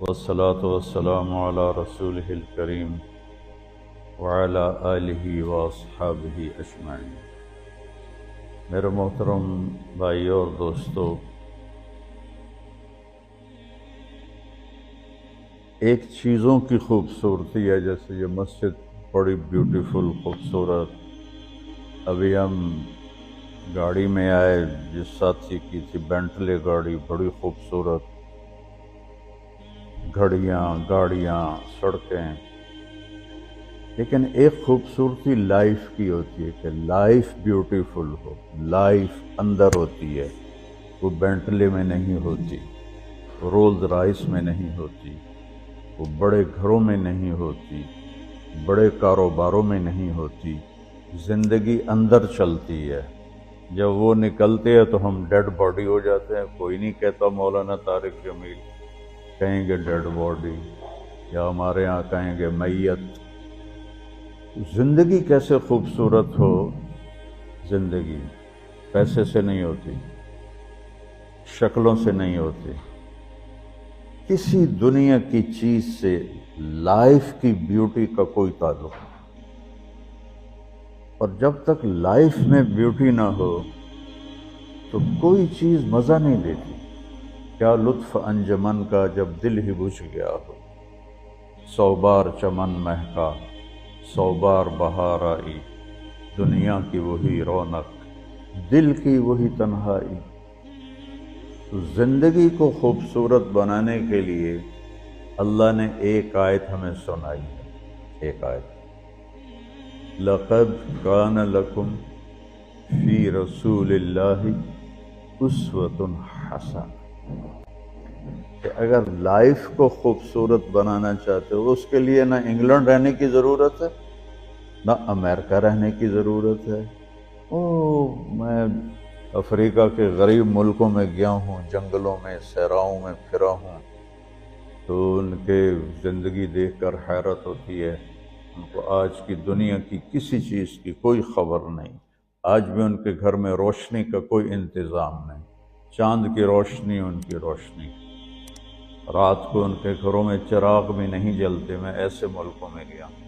والصلاة والسلام على رسوله الكريم وعلى آلہ واصحابہ اجمعین۔ میرے محترم بھائیوں اور دوستو، ایک چیزوں کی خوبصورتی ہے، جیسے یہ مسجد بڑی بیوٹیفل خوبصورت۔ ابھی ہم گاڑی میں آئے، جس ساتھی کی تھی بینٹلے گاڑی، بڑی خوبصورت، گھڑیاں، گاڑیاں، سڑکیں۔ لیکن ایک خوبصورتی لائف کی ہوتی ہے کہ لائف بیوٹیفل ہو، لائف اندر ہوتی ہے، وہ بینٹلے میں نہیں ہوتی، رولز رائس میں نہیں ہوتی، وہ بڑے گھروں میں نہیں ہوتی، بڑے کاروباروں میں نہیں ہوتی۔ زندگی اندر چلتی ہے۔ جب وہ نکلتے ہیں تو ہم ڈیڈ باڈی ہو جاتے ہیں۔ کوئی نہیں کہتا مولانا طارق جمیل، کہیں گے ڈیڈ باڈی، یا ہمارے ہاں کہیں گے میت۔ زندگی کیسے خوبصورت ہو؟ زندگی پیسے سے نہیں ہوتی، شکلوں سے نہیں ہوتی، کسی دنیا کی چیز سے لائف کی بیوٹی کا کوئی تعلق نہیں۔ اور جب تک لائف میں بیوٹی نہ ہو تو کوئی چیز مزہ نہیں دیتی۔ کیا لطف انجمن کا جب دل ہی بجھ گیا ہو، 100 بار چمن مہکا، 100 بار بہار آئی، دنیا کی وہی رونق، دل کی وہی تنہائی۔ تو زندگی کو خوبصورت بنانے کے لیے اللہ نے ایک آیت ہمیں سنائی ہے، ایک آیت، لَقَدْ كَانَ لَكُمْ فِي رَسُولِ اللَّهِ أُسْوَةٌ حَسَنَةٌ، کہ اگر لائف کو خوبصورت بنانا چاہتے ہو، اس کے لیے نہ انگلینڈ رہنے کی ضرورت ہے، نہ امریکہ رہنے کی ضرورت ہے۔ میں افریقہ کے غریب ملکوں میں گیا ہوں، جنگلوں میں، صحراؤں میں پھرا ہوں، تو ان کے زندگی دیکھ کر حیرت ہوتی ہے۔ ان کو آج کی دنیا کی کسی چیز کی کوئی خبر نہیں۔ آج بھی ان کے گھر میں روشنی کا کوئی انتظام نہیں، چاند کی روشنی ان کی روشنی، رات کو ان کے گھروں میں چراغ بھی نہیں جلتے۔ میں ایسے ملکوں میں گیا ہوں۔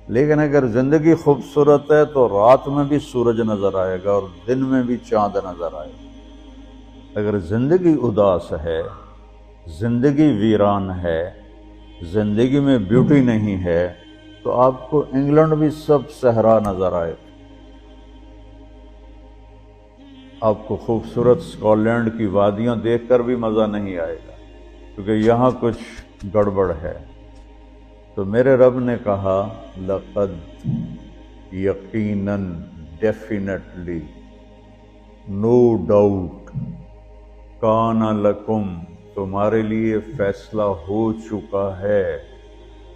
لیکن اگر زندگی خوبصورت ہے تو رات میں بھی سورج نظر آئے گا اور دن میں بھی چاند نظر آئے گا۔ اگر زندگی اداس ہے، زندگی ویران ہے، زندگی میں بیوٹی نہیں ہے، تو آپ کو انگلینڈ بھی سب صحرا نظر آئے گا۔ آپ کو خوبصورت اسکاٹ لینڈ کی وادیاں دیکھ کر بھی مزہ نہیں آئے گا، کیونکہ یہاں کچھ گڑبڑ ہے۔ تو میرے رب نے کہا، لقد، یقیناً، ڈیفینیٹلی، نو ڈاؤٹ، کان لکم، تمہارے لیے فیصلہ ہو چکا ہے،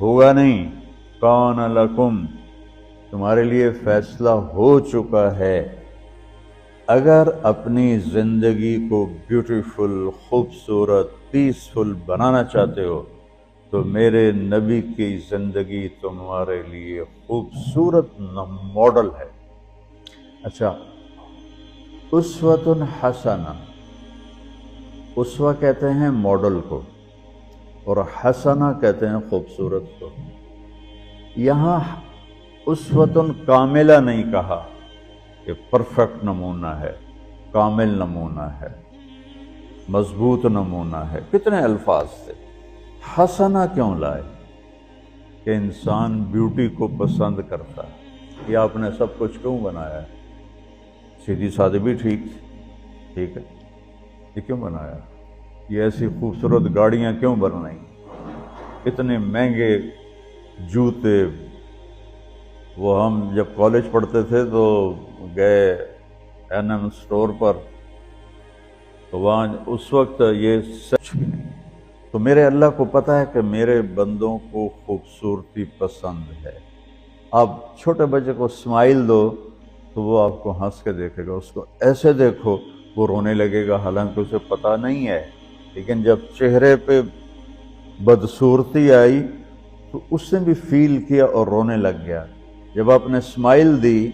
ہوگا نہیں، کان لکم، تمہارے لیے فیصلہ ہو چکا ہے۔ اگر اپنی زندگی کو بیوٹیفل، خوبصورت، پیسفل بنانا چاہتے ہو تو میرے نبی کی زندگی تمہارے لیے خوبصورت ماڈل ہے۔ اچھا، اسوۃ حسنہ، اسوہ کہتے ہیں ماڈل کو، اور حسنہ کہتے ہیں خوبصورت کو۔ یہاں اسوۃ کاملہ نہیں کہا کہ پرفیکٹ نمونہ ہے، کامل نمونہ ہے، مضبوط نمونہ ہے، کتنے الفاظ تھے۔ حسنہ کیوں لائے؟ کہ انسان بیوٹی کو پسند کرتا ہے۔ یہ آپ نے سب کچھ کیوں بنایا ہے؟ سیدھی سادی بھی ٹھیک ہے، یہ کیوں بنایا؟ یہ ایسی خوبصورت گاڑیاں کیوں بنائیں؟ اتنے مہنگے جوتے۔ وہ ہم جب کالج پڑھتے تھے تو گئے این اسٹور پر، تو وہاں اس وقت یہ سچ بھی نہیں۔ تو میرے اللہ کو پتہ ہے کہ میرے بندوں کو خوبصورتی پسند ہے۔ آپ چھوٹے بچے کو اسمائل دو تو وہ آپ کو ہنس کے دیکھے گا، اس کو ایسے دیکھو وہ رونے لگے گا، حالانکہ اسے پتہ نہیں ہے۔ لیکن جب چہرے پہ بدصورتی آئی تو اس نے بھی فیل کیا اور رونے لگ گیا۔ جب آپ نے اسمائل دی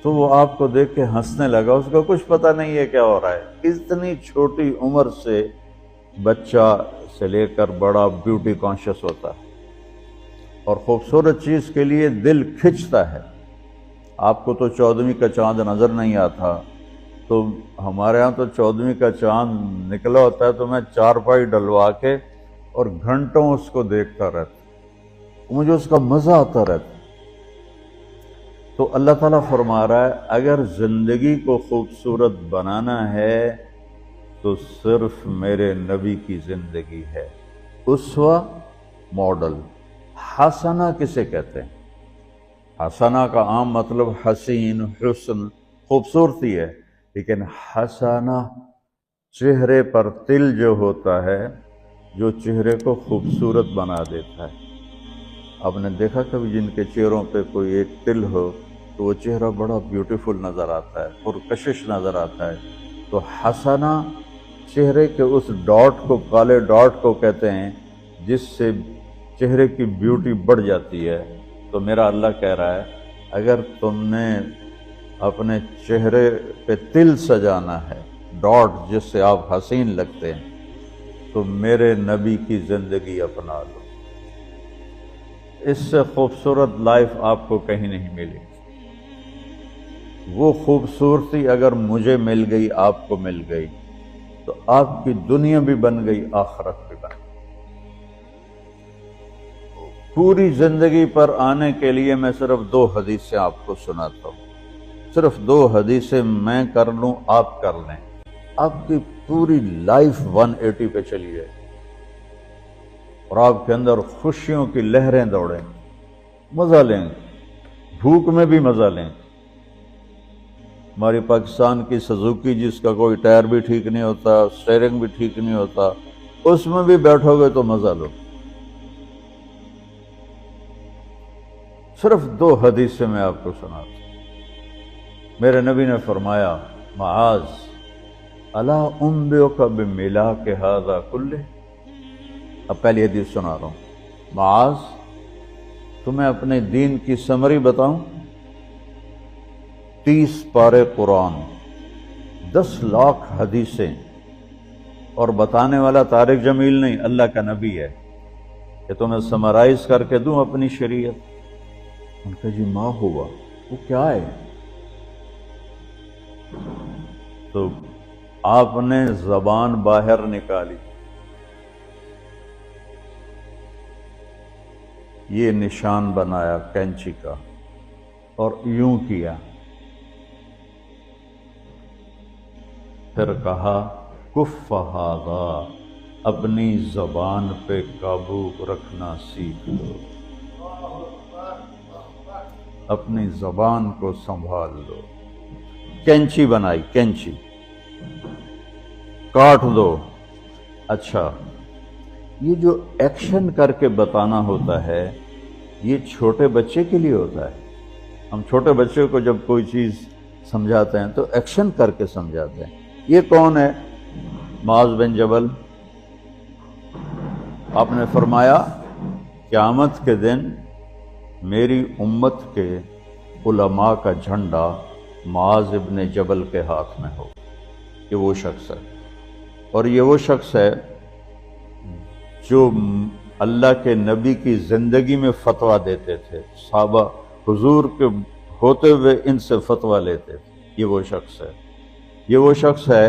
تو وہ آپ کو دیکھ کے ہنسنے لگا، اس کو کچھ پتہ نہیں ہے کیا ہو رہا ہے۔ اتنی چھوٹی عمر سے بچہ سے لے کر بڑا بیوٹی کانشیس ہوتا ہے اور خوبصورت چیز کے لیے دل کھنچتا ہے۔ آپ کو تو 14ویں کا چاند نظر نہیں آتا، تو ہمارے ہاں تو 14ویں کا چاند نکلا ہوتا ہے تو میں چارپائی ڈلوا کے اور گھنٹوں اس کو دیکھتا رہتا، مجھے اس کا مزہ آتا رہتا۔ تو اللہ تعالیٰ فرما رہا ہے اگر زندگی کو خوبصورت بنانا ہے تو صرف میرے نبی کی زندگی ہے۔ اسوہ، ماڈل۔ حسنہ کسے کہتے ہیں؟ حسنہ کا عام مطلب حسین، حسن، خوبصورتی ہے، لیکن حسنہ چہرے پر تل جو ہوتا ہے، جو چہرے کو خوبصورت بنا دیتا ہے۔ آپ نے دیکھا کبھی جن کے چہروں پہ کوئی ایک تل ہو تو وہ چہرہ بڑا بیوٹیفل نظر آتا ہے، پرکشش نظر آتا ہے۔ تو حسنہ چہرے کے اس ڈاٹ کو، کالے ڈاٹ کو کہتے ہیں جس سے چہرے کی بیوٹی بڑھ جاتی ہے۔ تو میرا اللہ کہہ رہا ہے اگر تم نے اپنے چہرے پہ تل سجانا ہے، ڈاٹ جس سے آپ حسین لگتے ہیں، تو میرے نبی کی زندگی اپنا لو۔ اس سے خوبصورت لائف آپ کو کہیں نہیں ملی۔ وہ خوبصورتی اگر مجھے مل گئی، آپ کو مل گئی، تو آپ کی دنیا بھی بن گئی، آخرت بھی بن گئی۔ پوری زندگی پر آنے کے لیے میں صرف 2 حدیثیں آپ کو سناتا ہوں، صرف 2 حدیثیں میں کر لوں، آپ کر لیں، آپ کی پوری لائف 180 پہ چلی جائے اور آپ کے اندر خوشیوں کی لہریں دوڑیں، مزہ لیں، بھوک میں بھی مزہ لیں۔ ہماری پاکستان کی سزوکی جس کا کوئی ٹائر بھی ٹھیک نہیں ہوتا، سٹیئرنگ بھی ٹھیک نہیں ہوتا، اس میں بھی بیٹھو گے تو مزہ لو۔ صرف 2 حدیثیں میں آپ کو سناتا ہوں۔ میرے نبی نے فرمایا معاذ الا انبئک بملاک ھذا کلہ۔ اب پہلی حدیث سنا رہا ہوں۔ معاذ تمہیں اپنے دین کی سمری بتاؤں؟ 30 پارے قرآن، 10 لاکھ حدیثیں، اور بتانے والا طارق جمیل نہیں، اللہ کا نبی ہے، کہ تمہیں سمرائز کر کے دوں اپنی شریعت۔ ان کا جی ماں ہوا، وہ کیا ہے؟ تو آپ نے زبان باہر نکالی، یہ نشان بنایا کینچی کا اور یوں کیا، پھر کہا کف ھذا، اپنی زبان پہ قابو رکھنا سیکھ لو، اپنی زبان کو سنبھال لو۔ کینچی بنائی، کینچی، کاٹ دو۔ اچھا، یہ جو ایکشن کر کے بتانا ہوتا ہے یہ چھوٹے بچے کے لیے ہوتا ہے۔ ہم چھوٹے بچے کو جب کوئی چیز سمجھاتے ہیں تو ایکشن کر کے سمجھاتے ہیں۔ یہ کون ہے؟ معاذ بن جبل۔ آپ نے فرمایا قیامت کے دن میری امت کے علماء کا جھنڈا معاذ ابن جبل کے ہاتھ میں ہو۔ یہ وہ شخص ہے، اور یہ وہ شخص ہے جو اللہ کے نبی کی زندگی میں فتویٰ دیتے تھے، صحابہ حضور کے ہوتے ہوئے ان سے فتویٰ لیتے تھے۔ یہ وہ شخص ہے، یہ وہ شخص ہے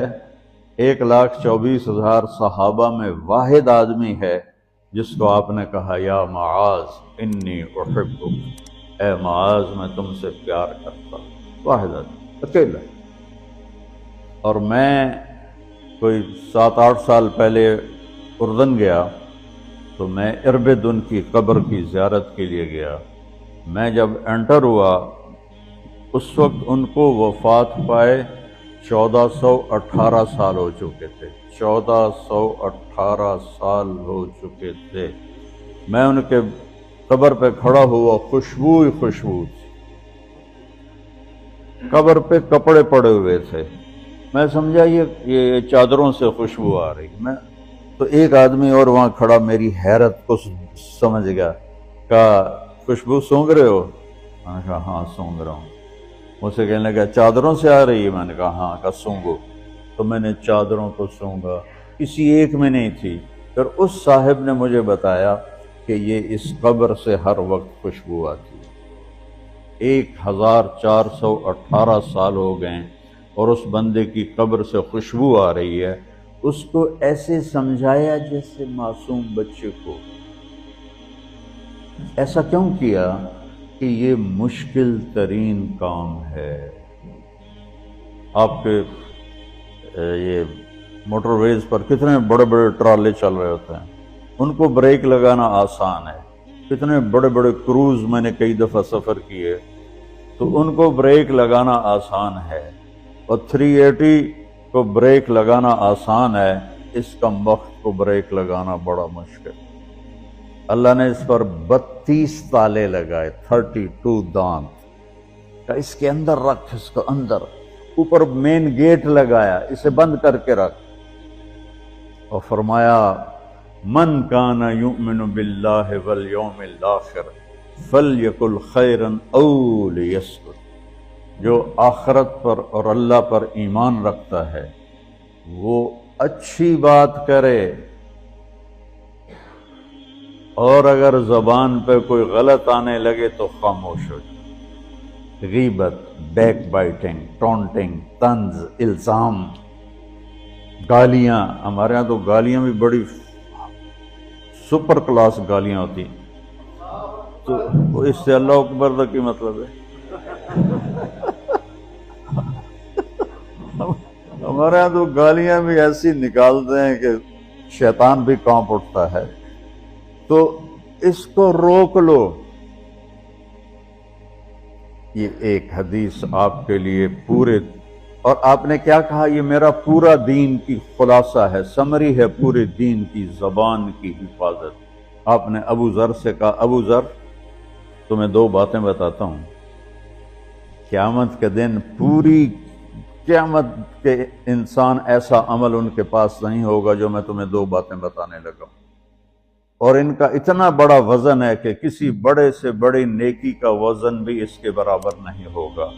1,24,000 صحابہ میں واحد آدمی ہے جس کو آپ نے کہا یا معاذ انی احبک، اے معاذ میں تم سے پیار کرتا ہوں۔ واحد آدمی، اکیلا۔ اور میں کوئی 7-8 سال پہلے اردن گیا تو میں اربدن کی قبر کی زیارت کے لیے گیا۔ میں جب انٹر ہوا اس وقت ان کو وفات پائے 1418 سال ہو چکے تھے، 1418 سال ہو چکے تھے۔ میں ان کے قبر پہ کھڑا ہوا، خوشبو ہی خوشبو تھی، قبر پہ کپڑے پڑے ہوئے تھے۔ میں سمجھا یہ چادروں سے خوشبو آ رہی۔ میں تو ایک آدمی اور وہاں کھڑا میری حیرت کو سمجھ گیا، کہا خوشبو سونگ رہے ہو؟ میں نے کہا ہاں سونگ رہا ہوں۔ مجھ سے کہنے لگا چادروں سے آ رہی ہے؟ میں نے کہا ہاں۔ کہا سونگو۔ تو میں نے چادروں کو سونگا، کسی ایک میں نہیں تھی۔ پھر اس صاحب نے مجھے بتایا کہ یہ اس قبر سے ہر وقت خوشبو آتی ہے۔ 1418 سال ہو گئے اور اس بندے کی قبر سے خوشبو آ رہی ہے۔ اس کو ایسے سمجھایا جیسے معصوم بچے کو۔ ایسا کیوں کیا؟ کہ یہ مشکل ترین کام ہے۔ آپ کے یہ موٹر ویز پر کتنے بڑے بڑے ٹرالے چل رہے ہوتے ہیں، ان کو بریک لگانا آسان ہے۔ کتنے بڑے بڑے کروز میں نے کئی دفعہ سفر کیے تو ان کو بریک لگانا آسان ہے، اور 380 کو بریک لگانا آسان ہے، اس کمبخت کو بریک لگانا بڑا مشکل۔ اللہ نے اس پر 32 تالے لگائے، 32 دانت کہ اس کے اندر رکھ، اس کو اندر، اوپر مین گیٹ لگایا، اسے بند کر کے رکھ، اور فرمایا من کان یؤمن باللہ والیوم الآخر فلیقل خیرا او لیسکت، جو آخرت پر اور اللہ پر ایمان رکھتا ہے وہ اچھی بات کرے، اور اگر زبان پہ کوئی غلط آنے لگے تو خاموش ہو جائے۔ غیبت، بیک بائٹنگ، ٹونٹنگ، طنز، الزام، گالیاں، ہمارے ہاں تو گالیاں بھی بڑی سپر کلاس گالیاں ہوتی ہیں، تو اس سے اللہ اکبر کا کی مطلب ہے؟ ہمارے ہاں تو گالیاں بھی ایسی نکالتے ہیں کہ شیطان بھی کانپ اٹھتا ہے۔ تو اس کو روک لو۔ یہ ایک حدیث آپ کے لیے پورے، اور آپ نے کیا کہا؟ یہ میرا پورا دین کی خلاصہ ہے، سمری ہے پورے دین کی، زبان کی حفاظت۔ آپ نے ابو ذر سے کہا ابو ذر تمہیں 2 باتیں بتاتا ہوں، قیامت کے دن پوری قیامت کے انسان ایسا عمل ان کے پاس نہیں ہوگا جو میں تمہیں 2 باتیں بتانے لگا ہوں، اور ان کا اتنا بڑا وزن ہے کہ کسی بڑے سے بڑی نیکی کا وزن بھی اس کے برابر نہیں ہوگا۔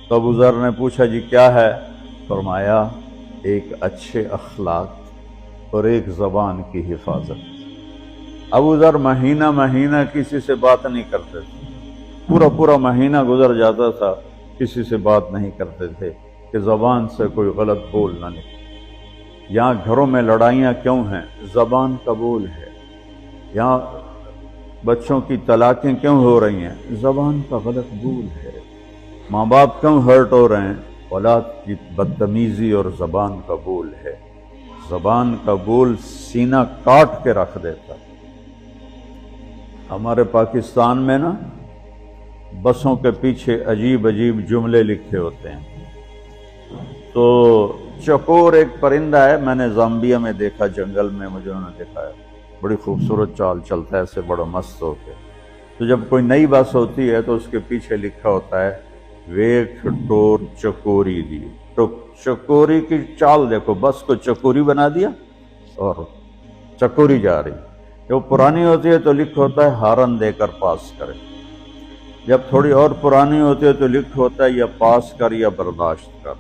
تو ابو ذر نے پوچھا جی کیا ہے؟ فرمایا ایک اچھے اخلاق اور ایک زبان کی حفاظت۔ ابو ذر مہینہ مہینہ کسی سے بات نہیں کرتے تھے، پورا مہینہ گزر جاتا تھا کسی سے بات نہیں کرتے تھے کہ زبان سے کوئی غلط بول نہ نکلے۔ یہاں گھروں میں لڑائیاں کیوں ہیں؟ زبان کا بول ہے۔ یہاں بچوں کی طلاقیں کیوں ہو رہی ہیں؟ زبان کا غلط بول ہے۔ ماں باپ کیوں ہرٹ ہو رہے ہیں؟ اولاد کی بدتمیزی اور زبان کا بول ہے۔ زبان کا بول سینہ کاٹ کے رکھ دیتا۔ ہمارے پاکستان میں نا بسوں کے پیچھے عجیب عجیب جملے لکھے ہوتے ہیں۔ تو چکور ایک پرندہ ہے، میں نے زامبیا میں دیکھا، جنگل میں مجھے انہوں نے دکھایا، بڑی خوبصورت چال چلتا ہے ایسے بڑا مست ہو کے۔ تو جب کوئی نئی بس ہوتی ہے تو اس کے پیچھے لکھا ہوتا ہے ویک ٹور چکوری دی، تو چکوری کی چال دیکھو، بس کو چکوری بنا دیا اور چکوری جا رہی۔ جب پرانی ہوتی ہے تو لکھ ہوتا ہے ہارن دے کر پاس کرے، جب تھوڑی اور پرانی ہوتی ہے تو لکھ ہوتا ہے یا پاس کر یا برداشت کر،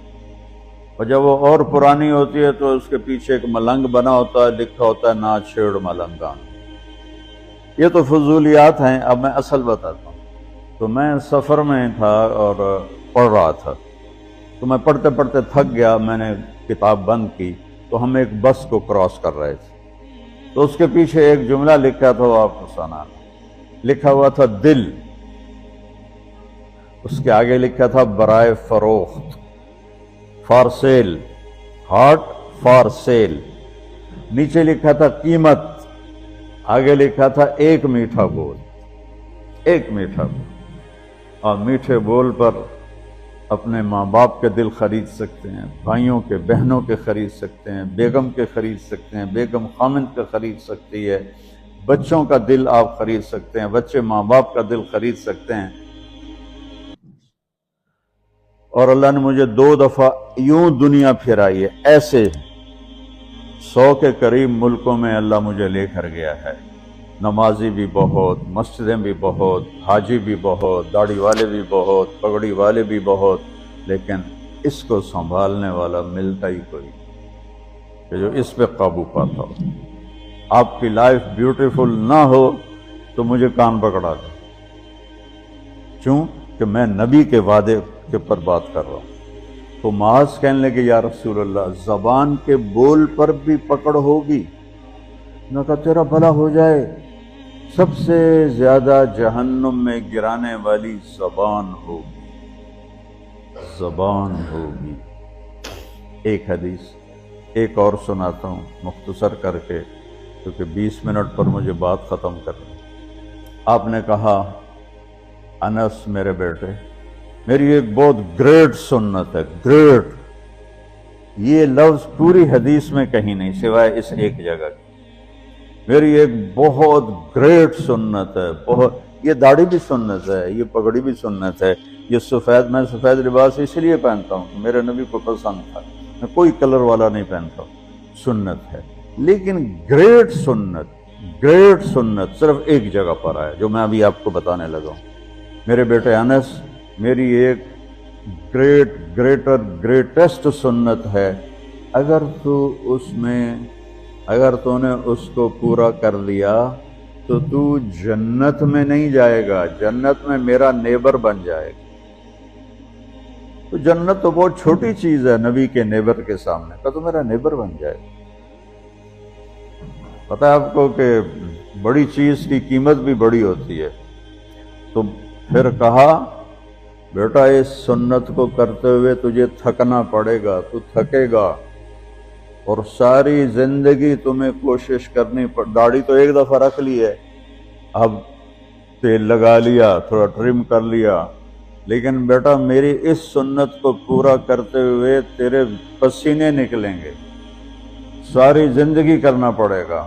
اور جب وہ اور پرانی ہوتی ہے تو اس کے پیچھے ایک ملنگ بنا ہوتا ہے، لکھا ہوتا ہے نا چھیڑ ملنگان۔ یہ تو فضولیات ہیں، اب میں اصل بتاتا ہوں۔ تو میں سفر میں تھا اور پڑھ رہا تھا، تو میں پڑھتے پڑھتے تھک گیا، میں نے کتاب بند کی، تو ہم ایک بس کو کراس کر رہے تھے، تو اس کے پیچھے ایک جملہ لکھا تھا، وہ آپ کو سنانا، لکھا ہوا تھا دل، اس کے آگے لکھا تھا برائے فروخت، for sale, heart for sale, نیچے لکھا تھا قیمت، آگے لکھا تھا ایک میٹھا بول، ایک میٹھا بول۔ اور میٹھے بول پر اپنے ماں باپ کے دل خرید سکتے ہیں، بھائیوں کے، بہنوں کے خرید سکتے ہیں، بیگم کے خرید سکتے ہیں، بیگم خامند کا خرید سکتی ہے، بچوں کا دل آپ خرید سکتے ہیں، بچے ماں باپ کا دل خرید سکتے ہیں۔ اور اللہ نے مجھے 2 دفعہ یوں دنیا پھرائی ہے، ایسے 100 کے قریب ملکوں میں اللہ مجھے لے کر گیا ہے، نمازی بھی بہت، مسجدیں بھی بہت، حاجی بھی بہت، داڑھی والے بھی بہت، پگڑی والے بھی بہت، لیکن اس کو سنبھالنے والا ملتا ہی کوئی، کہ جو اس پہ قابو پاتا ہو۔ آپ کی لائف بیوٹیفل نہ ہو تو مجھے کان پکڑا دے، کیوں کہ میں نبی کے وعدے کے پر بات کر رہا ہوں۔ تو معاذ کہنے لگے یا رسول اللہ زبان کے بول پر بھی پکڑ ہوگی؟ میں کہا تیرا بھلا ہو جائے، سب سے زیادہ جہنم میں گرانے والی زبان ہوگی، زبان ہوگی۔ ایک حدیث ایک اور سناتا ہوں مختصر کر کے، کیونکہ 20 منٹ پر مجھے بات ختم کرنی۔ آپ نے کہا انس میرے بیٹے، میری ایک بہت گریٹ سنت ہے، گریٹ، یہ لفظ پوری حدیث میں کہیں نہیں سوائے اس ایک جگہ کی۔ میری ایک بہت گریٹ سنت ہے، بہت، یہ داڑھی بھی سنت ہے، یہ پگڑی بھی سنت ہے، یہ سفید، میں سفید لباس اس لیے پہنتا ہوں کہ میرے نبی کو پسند تھا، میں کوئی کلر والا نہیں پہنتا ہوں، سنت ہے۔ لیکن گریٹ سنت صرف ایک جگہ پر ہے جو میں ابھی آپ کو بتانے لگا ہوں۔ میرے بیٹے انس، میری ایک گریٹسٹ سنت ہے، اگر تو نے اس کو پورا کر لیا تو جنت میں نہیں جائے گا، جنت میں میرا نیبر بن جائے گا۔ تو جنت تو بہت چھوٹی چیز ہے نبی کے نیبر کے سامنے، تو میرا نیبر بن جائے گا۔ پتہ ہے آپ کو کہ بڑی چیز کی قیمت بھی بڑی ہوتی ہے۔ تو پھر کہا بیٹا اس سنت کو کرتے ہوئے تجھے تھکنا پڑے گا، تو تھکے گا، اور ساری زندگی تمہیں کوشش کرنی داڑھی تو ایک دفعہ رکھ لی ہے، اب تیل لگا لیا، تھوڑا ٹرم کر لیا، لیکن بیٹا میری اس سنت کو پورا کرتے ہوئے تیرے پسینے نکلیں گے، ساری زندگی کرنا پڑے گا۔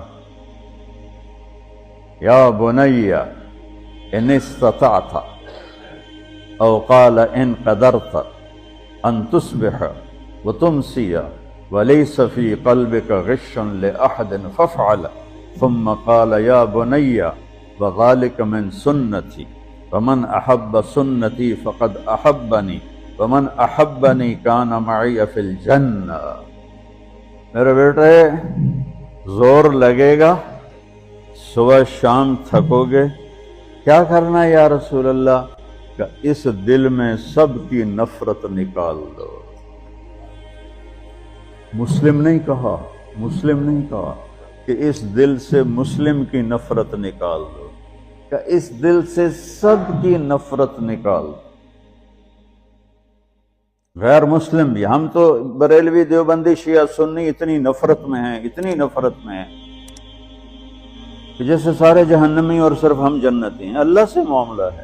یا بنی ان استطعت او قال ان قدرت ان تصبح وتمسی وليس في قلبك غش لأحد فافعل، ثم قال يا بني وذلك من سنتي ومن أحب سنتي فقد أحبني ومن أحبني كان معي في الجنة۔ میرے بیٹے زور لگے گا، صبح شام تھکو گے، کیا کرنا ہے یا رسول اللہ؟ کہ اس دل میں سب کی نفرت نکال دو۔ مسلم نہیں کہا کہ اس دل سے مسلم کی نفرت نکال دو، کہ اس دل سے سب کی نفرت نکال دو، غیر مسلم بھی۔ ہم تو بریلوی دیوبندی شیعہ سنی اتنی نفرت میں ہیں کہ جیسے سارے جہنمی اور صرف ہم جنتی ہیں۔ اللہ سے معاملہ ہے،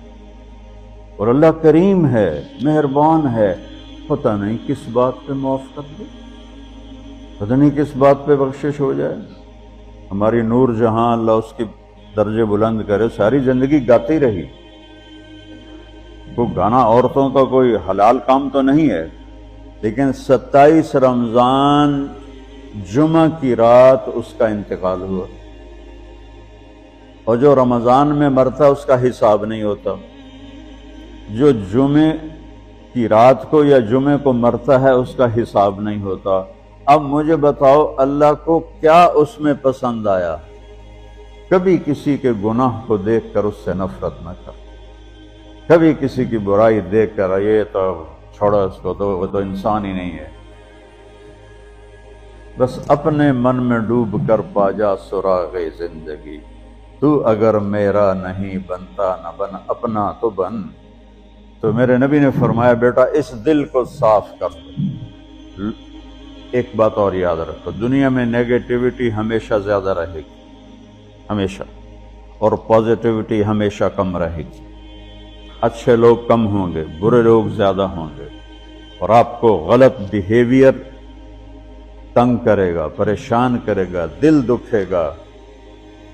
اور اللہ کریم ہے، مہربان ہے، پتہ نہیں کس بات پہ معاف کر دے، پتہ نہیں کس بات پہ بخشش ہو جائے۔ ہماری نور جہاں، اللہ اس کی درجے بلند کرے، ساری زندگی گاتی رہی۔ وہ گانا عورتوں کا کوئی حلال کام تو نہیں ہے، لیکن 27 رمضان جمعہ کی رات اس کا انتقال ہوا، اور جو رمضان میں مرتا اس کا حساب نہیں ہوتا، جو جمعے کی رات کو یا جمعے کو مرتا ہے اس کا حساب نہیں ہوتا۔ اب مجھے بتاؤ اللہ کو کیا اس میں پسند آیا؟ کبھی کسی کے گناہ کو دیکھ کر اس سے نفرت نہ کر، کبھی کسی کی برائی دیکھ کر یہ تو چھوڑو اس کو، تو وہ تو انسان ہی نہیں ہے۔ بس اپنے من میں ڈوب کر پا جا سراغ زندگی، تو اگر میرا نہیں بنتا نہ بن اپنا تو بن۔ تو میرے نبی نے فرمایا بیٹا اس دل کو صاف کر دو۔ ایک بات اور یاد رکھو، دنیا میں نیگیٹیوٹی ہمیشہ زیادہ رہے گی، ہمیشہ، اور پازیٹیوٹی ہمیشہ کم رہے گی۔ اچھے لوگ کم ہوں گے، برے لوگ زیادہ ہوں گے، اور آپ کو غلط بیہیویئر تنگ کرے گا، پریشان کرے گا، دل دکھے گا،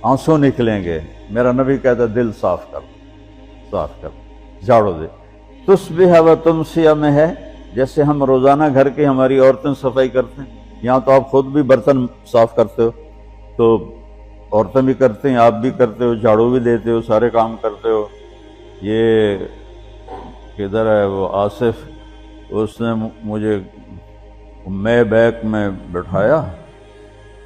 آنسو نکلیں گے۔ میرا نبی کہتا ہے دل صاف کر، جھاڑو دے۔ تصبح و تمسی میں ہے جیسے ہم روزانہ گھر کی ہماری عورتیں صفائی کرتے ہیں، یہاں تو آپ خود بھی برتن صاف کرتے ہو، تو عورتیں بھی کرتے ہیں، آپ بھی کرتے ہو، جھاڑو بھی دیتے ہو، سارے کام کرتے ہو۔ یہ کدھر ہے وہ آصف، اس نے مجھے میں بیک میں بٹھایا،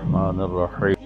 الرحمن الرحیم